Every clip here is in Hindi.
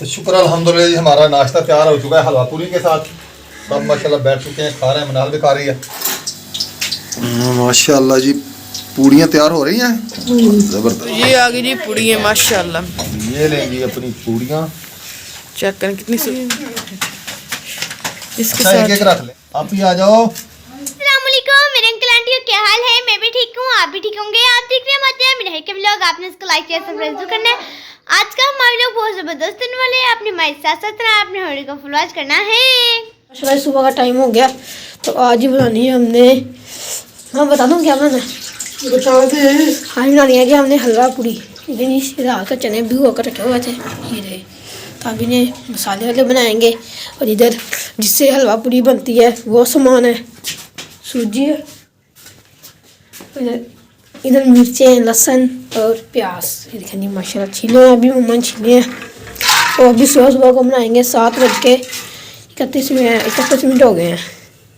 तो शुक्र अल्हम्दुलिल्लाह जी, हमारा नाश्ता तैयार हो चुका है हलवा पूरी के साथ। सब माशाल्लाह बैठ चुके हैं, खा रहे हैं। मनाल भी खा रही है। माशाल्लाह जी, पूड़ियाँ तैयार हो रही हैं। जबरदस्त। ये आ गई जी पूड़ियाँ माशाल्लाह। ये लेंगी अपनी पूड़ियाँ। चेक करें कितनी सी इसके अच्छा, एक एक साथ। रख ले। आप ही आ जाओ। अस्सलामुअलैकुम मेरे अंकल आंटी, क्या हाल है? मैं भी ठीक हूँ, आप भी ठीक होंगे। आप देख रहे हैं हमारे मेरे है के व्लॉग। आपने इसको लाइक शेयर सब्सक्राइब जरूर करना है। आज का हमारे लोग बहुत जबरदस्त होने वाले हैं। अपने हमारे साथ साथ रहना, अपने वीडियो को फुल वॉच करना है। माशाल्लाह सुबह का टाइम हो गया, तो आज ही बनानी है हमने। हाँ बता दूँ क्या बनाना है? बता दे। आज बनानी है कि हमने हलवा पूड़ी। इतनी रात का चने भिगो कर रखे हुए थे, ये रहे। तो अभी ने मसाले वाले बनाएंगे। और इधर जिससे हलवा पूड़ी बनती है वो सामान है, सूजी है, इधर मिर्चें, लहसुन और प्याज। ये देखिए माशाल्लाह छीले हैं, अभी मम्मा छीले हैं। तो अभी सुबह सुबह को बनाएंगे। 7:31 हो गए हैं।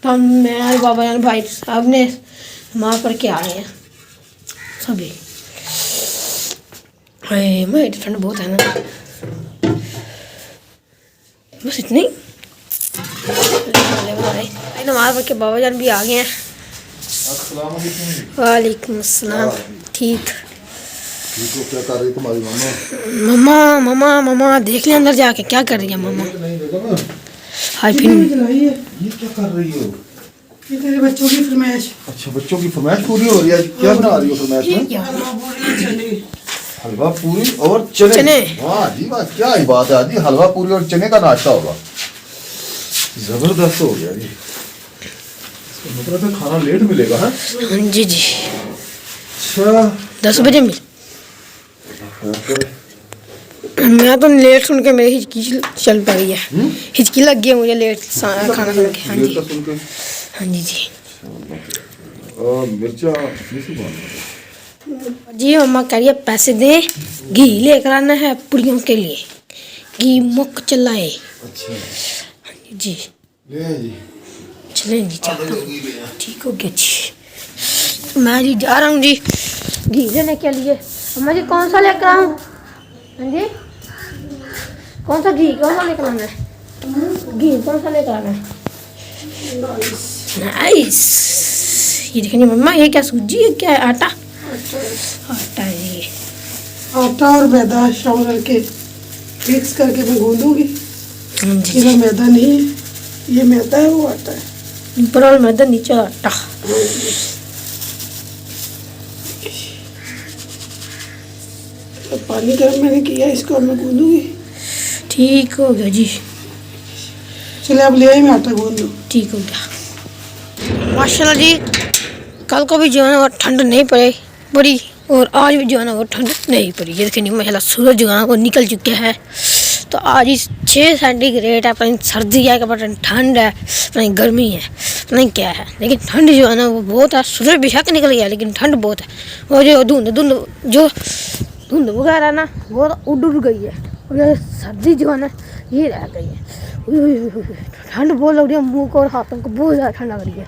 तो हम, मैं और बाबा जान भाई साहब ने माँ करके आ गए हैं सभी। मैं ठंड बहुत है ना, बस इतनी नमाज पढ़ के बाबा जान भी आ गए हैं। अस्सलाम वालेकुम। वालेकुम अस्सलाम। ठीक तो क्या कर रही तुम्हारी मम्मा? मम्मा मम्मा मम्मा देख ले अंदर जाके क्या कर रही है मम्मा। नहीं देखो ना। हाय फिर ये क्या कर रही हो? ये तेरे बच्चों की फरमाइश। अच्छा, बच्चों की फरमाइश पूरी हो रही है। क्या बना रही हो फरमाइश में? हलवा पूरी और चने। वाह जी वाह, क्या ही बात है। आज हलवा पूरी और चने का नाश्ता होगा। जबरदस्त हो गया जी। मतलब है खाना लेट मिलेगा है? हाँ जी जी, अच्छा, 10 बजे मिल। मैं तो लेट सुन के मेरी हिचकी चल पड़ी है। हिचकी लग गई है मुझे लेट खाना खाने के। हाँ जी हाँ जी जी मिर्चा जी। मम्मा कह रही है पैसे दे, घी लेकर आना है पूड़ियों के लिए। घी मुक चलाए। अच्छा जी ले जी। चलें जी, चलता हूँ। ठीक हो गया जी। मैं जी जा रहा हूँ जी घी लेने के लिए। अम्मा जी कौन सा लेकर आऊँ? हाँ जी, कौन सा घी कौन सा लेकर आना है? घी कौन सा लेकर आना है? नाइस। ये देखिए मम्मा, ये क्या सूजी है, क्या है? आटा आटा है ये। आटा और मैदा शाम करके मिक्स करके मैं गूंदूंगी। हाँ जी ये मैदा नहीं है, ये मैदा है, वो आटा है। ऊपर वाला मैदा, नीचे आटा। तो पानी गर्म मैंने किया, इसको अब मैं गूंदूंगी। ठीक हो गया जी। चले अब ले आई, मैं आटा गूंद दूँ। ठीक हो गया माशाल्लाह जी। कल को भी जो है ना वो ठंड नहीं पड़ी और आज भी जो है ना वो ठंड नहीं पड़ी। ये देखिए माशाल्लाह सूरज जो है ना वो निकल चुके हैं। तो आज 6 सेंटीग्रेड है। पता नहीं सर्दी है, पता नहीं ठंड है, पता नहीं गर्मी है, पता नहीं क्या है, लेकिन ठंड जो है ना वो बहुत है। सूरज बेशक निकल गया लेकिन ठंड बहुत है। और जो धुंध वगैरह ना वो उड़ गई है। और ये सर्दी जो है ना ये रह गई है। ठंड बहुत लग रही है, मुँह को और हाथों को बहुत ज़्यादा ठंड लग रही है।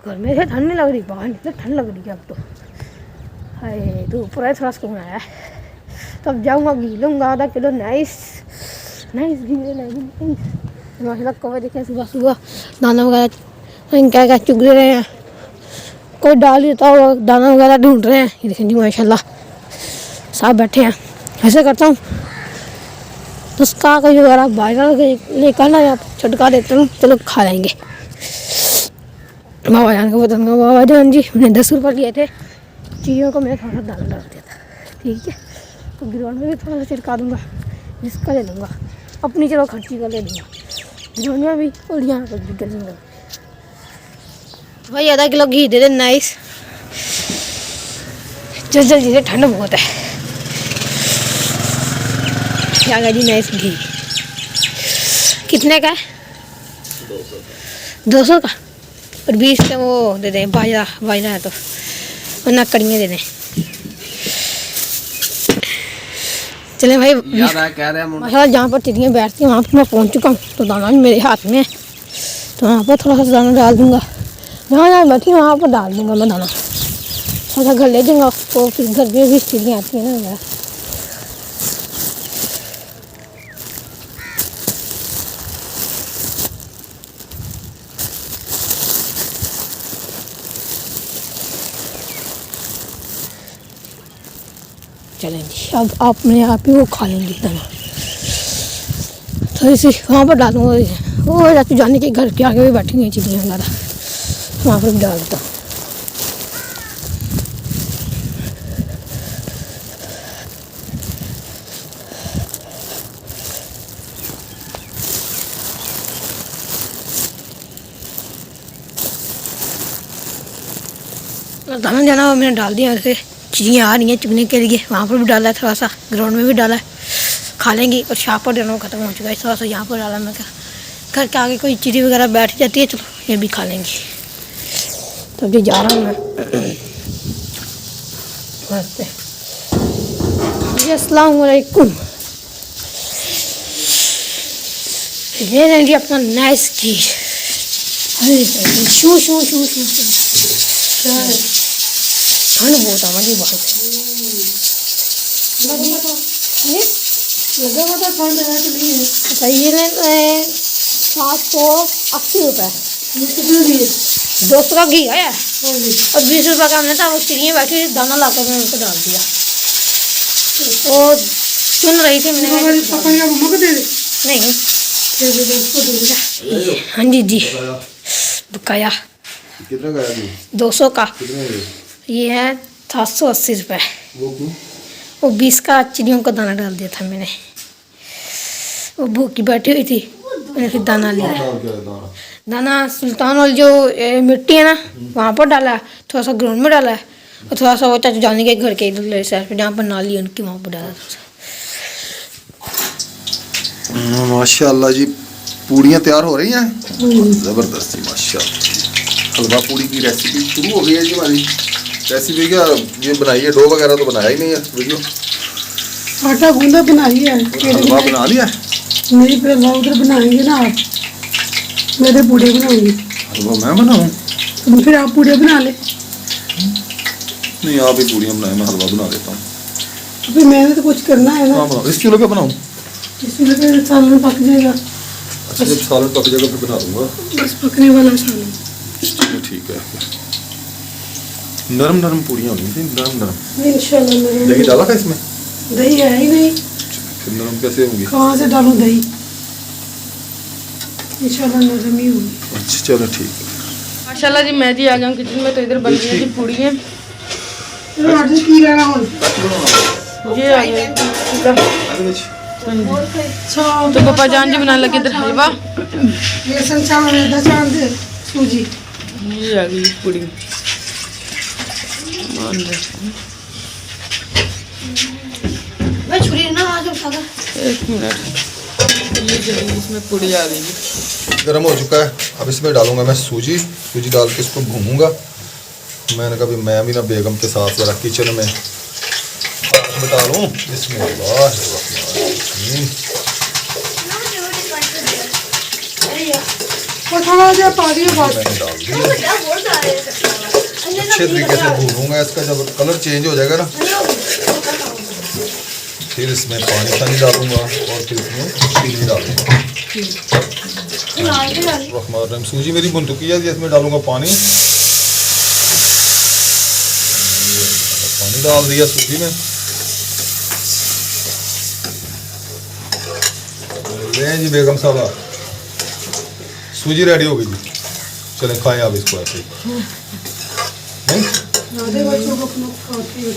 घर में से ठंड नहीं लग रही, बाहर निकले ठंड लग रही है अब तो। हाय तो ऊपर है, थोड़ा सुकून आया है। तब जाऊँगा घी लूँगा आधा किलो। नाइस घी माशाल्लाह। कौवे देखें सुबह सुबह दाना वगैरह क्या क्या चुग रहे हैं। कोई डाल देता हो, दाना वगैरह ढूंढ रहे हैं। ये देखें जी माशाल्लाह सब बैठे हैं। ऐसे करता हूँ तो उसका कोई वगैरह बाहर लेकर ना या छटका देता हूँ, चलो खा लेंगे। बाबा जान को बताऊँगा, बाबा जान जी मैंने 10 रुपये लिए थे, चीज़ों को मैं थोड़ा दाना डाल दिया था। ठीक है, तो गिरवन में भी थोड़ा सा छिड़का दूँगा, जिसका ले लूँगा अपनी। चलो खर्ची का ले लूँगा गिरवन में भी, और यहाँ पर भी कर लूँगा भाई। आधा किलो घी दे दे। नाइस। जल्दी से, ठंड बहुत है। क्या जी नाइस घी कितने का है? 200 का। और 20 का वो दे दें बाजरा है तो, वरना कड़ियाँ दे दें। चले भाई, माशाल्लाह जहाँ पर चिड़ियाँ बैठती हैं वहाँ पर मैं पहुँच चुका हूँ। तो दाना भी मेरे हाथ में है, तो वहाँ पर थोड़ा सा दाना डाल दूँगा। जहाँ बैठी वहाँ पर डाल दूँगा मैं दाना। थोड़ा घर ले जाऊँगा, तो फिर घर में भी चिड़ियाँ आती हैं ना। चलेंगी। अब अपने आप ही वो खा लेंगी दाना। थोड़ी सी वहाँ पर डालूंगा, वो चाचू जाने के घर के आगे भी बैठी हुई चिड़ियाँ वगैरह, वहाँ पर भी डाल देता हूँ। दाना जाना मैंने डाल दिया, वैसे चिड़ियाँ आ रही हैं चुगने के लिए, वहाँ पर भी डाला है, थोड़ा सा ग्राउंड में भी डाला है, खा लेंगी। और शाप पर डालना ख़त्म हो चुका है, थोड़ा सा यहाँ पर डाला। मैं घर के आगे कोई चिड़ी वगैरह बैठ जाती है, चलो ये भी खा लेंगी। तो अभी जा रहा हूँ मैं। नमस्ते जी, अस्सलाम वालेकुम। ये लेंगे अपना नाइस की शू शू शू शू ठंड बहुत आ जी बहुत लगा हुआ था ठंड है कि नहीं है? अच्छा ये लें 780 रुपये। ये कितने दिए? 200 का घी है हाँ जी। और 20 रुपये का हमने था, वो चिड़ियाँ बैठी दाना लाकर मैंने उनको डाल दिया। और चुन रही थी, मैंने हमारी पापा या मम्मा को दे दे। नहीं। दे दे उसको दे दे। हाँ जी जी, बकाया कितने का है? 200 का। कितने का? ये है 780 रुपये। वो क्यों? वो 20 का चिड़ियों का दाना डाल दिया था मैंने, वो भूखी बैठी हुई थी, मैंने फिर दाना लिया। क्या है दाना? दाना सुल्तान वाली जो मिट्टी है ना, वहाँ पर डाला है, थोड़ा सा ग्राउंड में डाला है, और थोड़ा सा वो चाचू जाने के घर के इधर साइड पर जहाँ पर नाली है उनकी, वहाँ पर डाला था। माशाल्लाह जी, पूड़ियाँ तैयार हो रही हैं ज़बरदस्ती माशाल्लाह। हलवा पूड़ी की रेसिपी शुरू हो गई है जी हमारी। रेसिपी क्या ये बनाई है, डो वगैरह तो बनाया ही नहीं है वीडियो। आटा गूंदा बनाई है। हलवा बना लिया है? नहीं, फिर हलवा उधर बनाएंगे ना आप, मेरे पूड़े बनाएंगे। हलवा मैं बनाऊँ? तो फिर आप पूड़े बना ले। नहीं, आप ही पूड़ियाँ बनाए, मैं हलवा बना देता हूँ। तो फिर मैंने तो कुछ करना है ना। हाँ बनाओ। इस किलो पे बनाऊँ? इसमें फिर सालन पक जाएगा। अच्छा, जब सालन पक जाएगा फिर बना दूँगा। बस पकने वाला सालन। चलिए ठीक है। नरम नरम पूड़ियाँ होनी चाहिए, नरम नरम। इंशाल्लाह नरम। दही डाला था इसमें? दही है ही नहीं, फिर नरम कैसे होंगी? कहाँ से डालूं दही? इंशाल्लाह नरम ही होगी। अच्छा चलो ठीक है। माशाल्लाह जी, मैं जी आ गया हूँ किचन में। तो इधर बन रही है जी पूड़ियाँ। चलो आज की लेना हो। ये आ गया। अच्छा, तो पापा जान जी बनाने लगे इधर हलवा। बेसन चावल मैदा चावल दे सूजी। ये आ गई पूड़ी। मैं छुरी ना आज उठा कर। 1 मिनट, ये जल्दी इसमें पूड़ी आ गई। गर्म हो चुका है, अब इसमें डालूंगा मैं सूजी। सूजी डाल के इसको भूनूंगा। मैंने कहा भी मैं भी ना बेगम के साथ ज़रा किचन में हाथ बटा लूँ। इसमें थोड़ा सा पानी बात मैंने डाल दिया। अच्छे तरीके से भूनूंगा। इसका जब कलर चेंज हो जाएगा ना, फिर इसमें पानी डालूंगा और फिर इसमें चीनी डालूंगा। सूजी मेरी भुन चुकी है, इसमें डालूंगा पानी। पानी डाल दिया सूजी में। ले जी बेगम साहबा, सूजी रेडी हो गई जी। चलें खाएं आप इसको ऐसे ही। नहीं आधे बच्चों को अपना खाती है।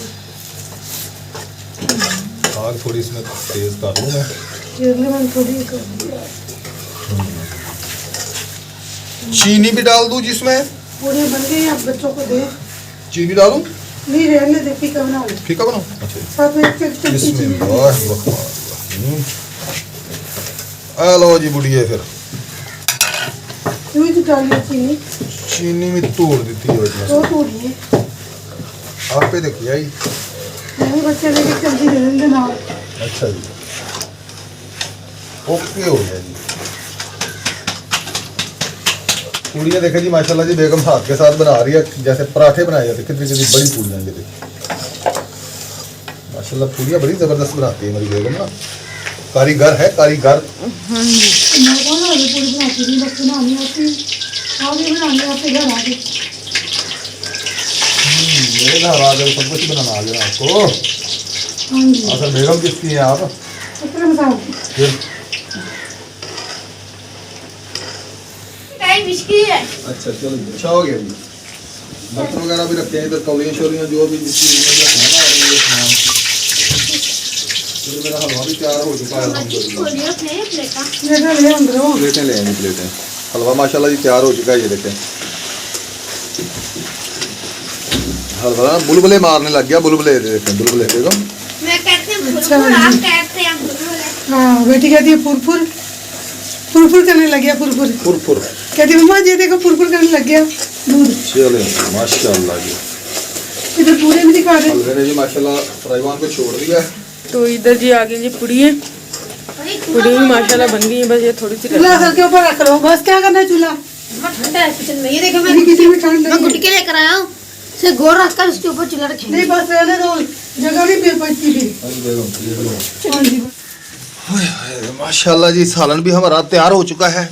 आग थोड़ी इसमें तेज कर लूँ मैं। केरले में थोड़ी कर दिया। चीनी भी डाल दूँ जिसमें? पूरे बन गए, आप बच्चों को दे। चीनी डालूं? नहीं रहने दे, फीका बना ले। फीका बनाऊं? अच्छा साथ में एक चम्मच चीनी। आ लो जी बुढ़िए, फिर यूं ही डालिए चीनी। चीनी में तोड़ देती है तो तोड़िए। आप पे देखिए आई। नहीं, बच्चे लेके जल्दी दे देंगे ना। अच्छा जी, ओके हो गया जी। पूड़ियाँ देखे जी माशाल्लाह जी, बेगम हाथ के साथ बना रही है जैसे पराठे बनाए जाते। कितनी कितनी बड़ी पूड़ियाँ ये देखिए माशाल्लाह। पूड़ियाँ बड़ी ज़बरदस्त बनाती है मेरी बेगम ना, कारीगर है कारीगर। हाँ जी, मैं कौन वाली पूरी बनाती थी, बस बनानी आती। आप भी बनाने आते घर आके। मेरे घर आ गए, सब कुछ बनाना आ गया आपको। हाँ जी असल बेगम किसकी हैं आप? अकरम साहब फिर मुश्किल है। अच्छा चलो अच्छा हो गया जी। बर्तन वगैरह भी रखते हैं इधर, कौलियाँ शोलियाँ जो भी जिस चीज़ में रखना है ना ये सामान। फिर मेरा हलवा भी तैयार हो चुका है अल्हम्दुलिल्लाह। प्लेटा ले अंदर हो। प्लेटें ले आएंगी प्लेटें। हलवा माशाल्लाह जी तैयार हो चुका है, ये देखें। हलवा ना बुलबुले मारने लग गया, बुलबुले देखें, बुलबुले देखो। मैं कहते हैं अच्छा, फुरफुर, आप कहते हैं फुरफुर। हाँ बेटी कहती है फुरफुर फुरफुर करने लग गया फुरफुर। फुरफुर कहती मम्मा ये देखो फुरफुर करने लग गया दूध। चले माशाल्लाह जी। इधर पूरे भी दिखा दे। हलवे ने जी माशाल्लाह फ्राईवान को छोड़ दिया है। तो इधर जी आ गई जी पुड़ी है। पुड़ी भी माशाल्लाह बन गई है, बस ये थोड़ी सी चूल्हा सर के ऊपर रख लो, बस क्या करना है चूल्हा। ठंडा है किचन में, ये देखो मैं मेरी किचन में ठंड मैं नहीं है। गुटके लेकर आया हूँ, इसे गोल रखकर उसके ऊपर चूल्हा रखेंगे। नहीं बस रहने दो, जगह नहीं मिल पाती फिर। हाँ जी बेगम, ये लो। हाँ जी हाय हाय माशाल्लाह जी, सालन भी हमारा तैयार हो चुका है।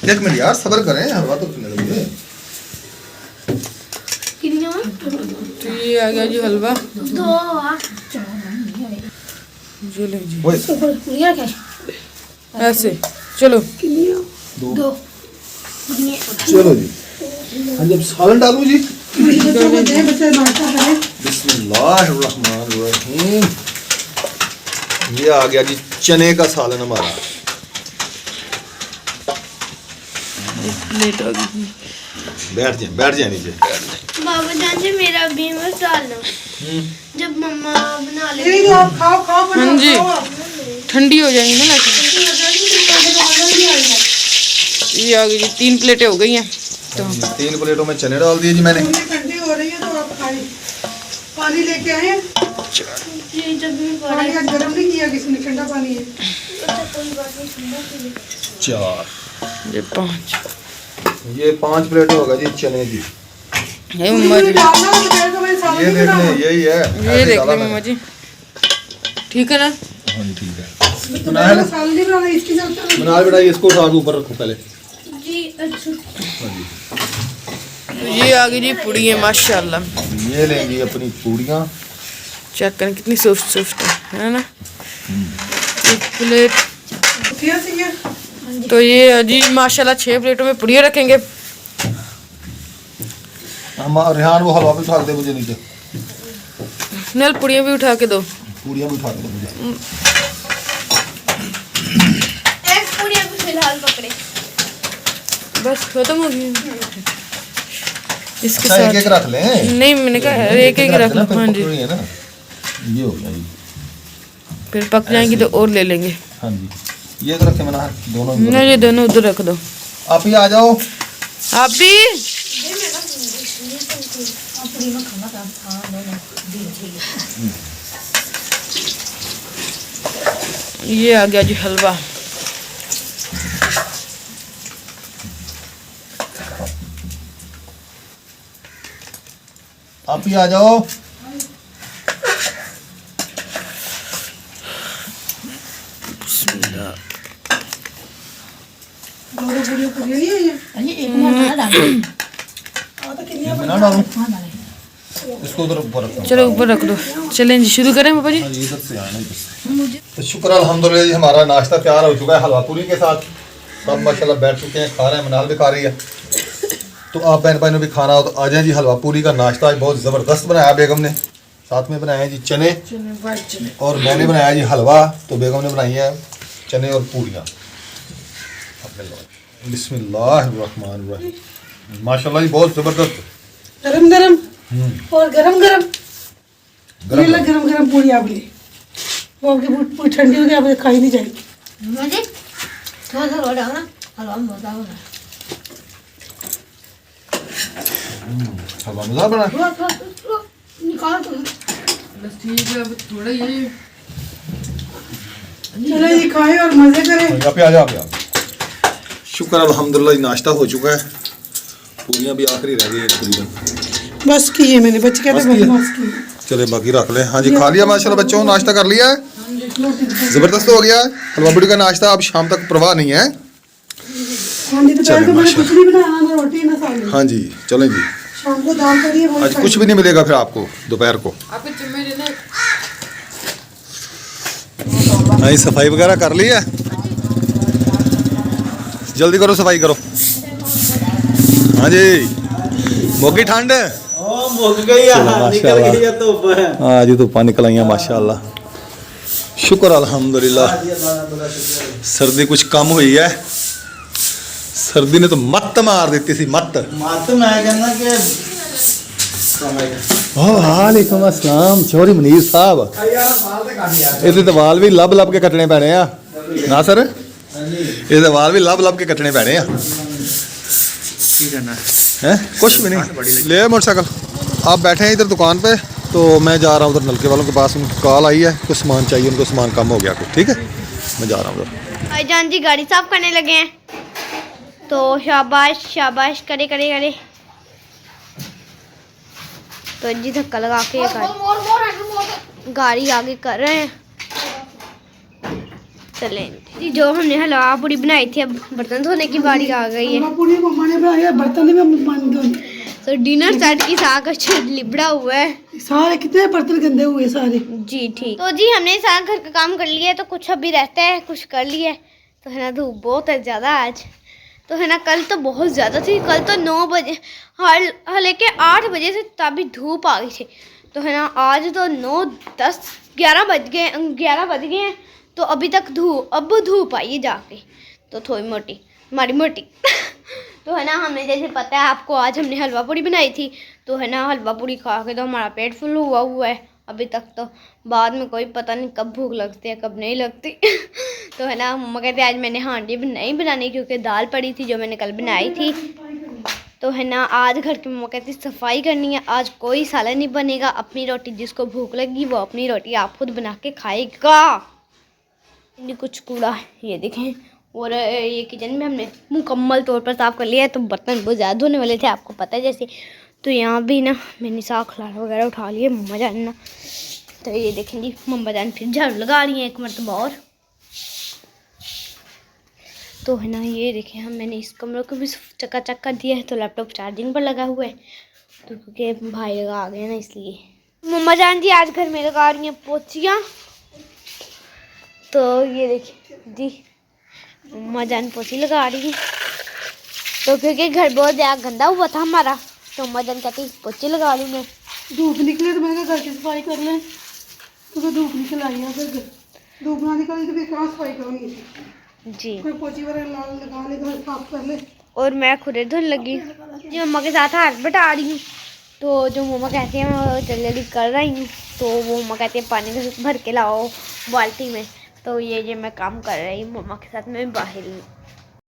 एक मिनट यार सब्र करें, हलवा तो खिला लगे। तो ये आ गया जी हलवा। चलो जी ओए ऊपर पूरी रखे ऐसे चलो। दो चलो जी। हाँ जी अब सालन डालूं जी। बच्चों को दे, बच्चे नाश्ता करें। बिस्मिल्लाहिर्रहमानिर्रहीम। ये आ गया जी चने का सालन हमारा। प्लेट आ गई। बैठ जाए नीचे। बाबा जान जी मेरा भी मत डालना, जब मम्मा बना ले। यही तो आप खाओ खाओ बनाओ, हाँ जी। खाओ आप। ठंडी हो जाएंगी ना वैसे। ये आ गई जी, 3 प्लेटें हो गई हैं। तो 3 प्लेटों में चने डाल दिए जी मैंने। पूरी ठंडी हो रही है तो आप खाइए। पानी लेके आए हैं? जी जब भी पानी आज गर्म नहीं किया किसी ने, ठंडा पानी है। 4 ये 5 ये 5 प्लेटें होगा जी चने की। ये मम्मा जी, डालना है, बेचारे को मैंने सालन ये नहीं देख बनाना। लें, यही है। ये ऐसे देख डाला लो मैंने। मम्मा जी, ठीक है ना। हाँ जी ठीक है। तो मैंने सालन नहीं बनाना, इसकी जरूरत है। बना बेटा, इसको उठा के ऊपर रखो पहले। जी अच्छा। हाँ जी तो ये आ गई जी पुड़ी है माशाल्लाह। ये लेंगी अपनी पूड़ियाँ। चेक करें कितनी सॉफ्ट है ना। एक प्लेट। क्या चाहिए? तो ये जी माशाल्लाह 6 प्लेटों में पुड़िया रखेंगे। हम रेहान वो हलवा भी उठा के दे मुझे नीचे। नल पुड़िया भी उठा के दो। पूड़ियाँ भी उठा के दे मुझे। एक पूरी अभी फिलहाल पकड़े। बस खत्म हो गई। इसके अच्छा एक एक साथ रख लें। नहीं, मैंने कहा एक एक रख लो। हाँ जी, है ना, ये हो गया जी। फिर पक जाएंगी तो और ले लेंगे। हाँ जी ये तो रखे मना, दोनों इधर ना ये दोनों उधर रख दो। आप ही आ जाओ। आप भी ये आ गया जी हलवा। आप ही आ जाओ। दोनों पूरी पूरी नहीं है ये। एक में डालो। मैं ना डालूं, इसको उधर ऊपर रखो। चलो ऊपर रख दो। चलें जी शुरू करें पापा जी। हाँ जी, इधर से आना इधर से। तो शुक्र अल्हम्दुलिल्लाह जी, हमारा नाश्ता तैयार हो चुका है हलवा पूरी के साथ। सब माशाल्लाह बैठ चुके हैं, खा रहे हैं, मनाल भी खा रही है। तो आप बहन भाई ने भी खाना हो तो आ जाएं जी। हलवा पूरी का नाश्ता आज बहुत ज़बरदस्त बनाया बेगम ने। साथ में बनाए हैं जी चने, और मैंने बनाया जी हलवा। तो बेगम ने बनाई है चने और पूरियाँ। बिस्मिल्लाहिर्रहमानिर्रहीम। माशाल्लाह जी बहुत ज़बरदस्त। गरम गरम और गरम गरम। ये गरम ला गरम गरम पूरी आप ले। वो आपकी पूरी ठंडी हो गई, आप खाई नहीं जाएगी। मुझे थोड़ा सा और डालना, हलवा में बहुत डालना। हलवा मज़ा बना। थोड़ा निकाल तो। बस ठीक है, अब थोड़ा ये चलो ये खाए और मजे करें। यहाँ पे आ जाओ, आप यहाँ। शुक्र अल्हम्दुलिल्लाह जी, नाश्ता हो चुका है। पूरियाँ भी आखिरी रह गई हैं तकरीबन। बस की है मैंने, बच्चे कहते बस हैं की है? बस की। चले बाकी रख लें। हाँ जी खा लिया माशाल्लाह बच्चों, नाश्ता कर लिया है, ज़बरदस्त हो गया है। हलवा पूरी का नाश्ता अब शाम तक परवाह नहीं है। हाँ जी, दोपहर को मैंने माशाल्लाह। कुछ नहीं बनाना, ना रोटी ना सालन। हाँ जी चलें जी। शाम को दाल करी है, वही आज कुछ भी नहीं मिलेगा फिर आपको दोपहर को। आपके चम्मच देना। नहीं सफाई वगैरह कर ली है, जल्दी करो सफाई करो। हाँ जी मोगी ठंड मुक गई निकल गई है धुप। हाँ जी धुप्पा निकल आई माशाल्लाह, शुक्र अल्हम्दुलिल्लाह। सर्दी कुछ कम हुई है, सर्दी ने तो मत्त मार दी थी मत्त। मैं कहना कि वालेकुम अस्सलाम चौधरी मनीर साहब, ਇਹਦੇ ਤੇ ਵਾਲ ਵੀ ਲੱਭ ਲੱਭ ਕੇ ਕੱਟਣੇ ਪੈਣੇ ਆ ਨਾ ਸਰ, ਇਹਦੇ ਵਾਲ ਵੀ ਲੱਭ ਲੱਭ ਕੇ ਕੱਟਣੇ ਪੈਣੇ ਆ। ਕੀ करना हैं कुछ भी नहीं, ले मोटरसाइकिल। आप बैठे हैं इधर दुकान पे, तो मैं जा रहा हूँ उधर नलके वालों के पास, उनकी कॉल आई है, कुछ सामान चाहिए उनको, सामान कम हो गया कुछ, ठीक है मैं जा रहा हूँ उधर। भाईजान जी गाड़ी साफ करने लगे हैं, तो शाबाश शाबाश करे करे करे। तो जी धक्का लगा के गाड़ी आगे कर रहे हैं। चलें जी, जो हमने हलवा पूरी बनाई थी अब बर्तन धोने की बारी आ गई है। पूरी मम्मा ने बनाई है, बर्तन में पानी दो। तो डिनर सेट की साग अच्छा लिबड़ा हुआ है, सारे कितने बर्तन गंदे हुए सारे। जी ठीक। तो जी हमने सारा घर का काम कर लिया है, तो कुछ अभी रहता है, कुछ कर लिया है। तो है ना धूप बहुत है ज़्यादा आज, तो है ना कल तो बहुत ज़्यादा थी, कल तो 9 बजे हालांकि 8 बजे से तभी धूप आ गई थी। तो है ना आज तो 9, 10, 11 बज गए हैं, तो अभी तक धूप आई है जाके, तो थोड़ी मोटी हमारी मोटी तो है ना हमने जैसे पता है आपको, आज हमने हलवा पूरी बनाई थी, तो है ना हलवा पूरी खा के तो हमारा पेट फुल हुआ है अभी तक। तो बाद में कोई पता नहीं कब भूख लगती है कब नहीं लगती तो है ना मम्मा कहते आज मैंने हांडी नहीं बनानी क्योंकि दाल पड़ी थी जो मैंने कल बनाई थी। तो है ना आज घर की मम्मा कहती सफाई करनी है, आज कोई सालन नहीं बनेगा, अपनी रोटी जिसको भूख लगी वो अपनी रोटी आप खुद बना के खाएगा। कुछ कूड़ा ये देखें, और ये किचन में हमने मुकम्मल तौर पर साफ़ कर लिया है। तो बर्तन बहुत ज़्यादा धोने वाले थे आपको पता है जैसे, तो यहाँ भी ना मैंने साग खलारा वगैरह उठा लिए मम्मा जान ना। तो ये देखें जी मम्मा जान फिर झाड़ू लगा रही हैं एक मरतबा और। तो है ना ये देखें हम मैंने इस कमरे को भी चकाचक कर दिया है, तो लैपटॉप चार्जिंग पर लगा हुआ है, तो क्योंकि भाई लगा आ गए ना इसलिए। मम्मा जान जी आज घर में लगा रही हैं पोचियाँ, तो ये देखिए जी मम्मा जान पोछी लगा रही है। तो क्योंकि घर बहुत ज़्यादा गंदा हुआ था हमारा, तो मम्मा जान कहती पोछी लगा लूँ मैं। धूप निकले तो मैंने कहा घर की सफाई कर लें, तो धूप निकल आई है, फिर धूप ना निकली तो फिर कहाँ सफाई करूँगी जी। कोई पोछी वगैरह लगा ले, घर साफ कर ले। और मैं खुद धुल लगी जी, मम्मा के साथ हाथ बटा रही हूँ। तो जो मम्मा कहती हैं मैं जल्दी जल्दी कर रही हूँ, तो वो मम्मा कहती है पानी भर के लाओ बाल्टी में। तो ये मैं काम कर रही हूँ मम्मा के साथ, मैं बाहर ही हूँ।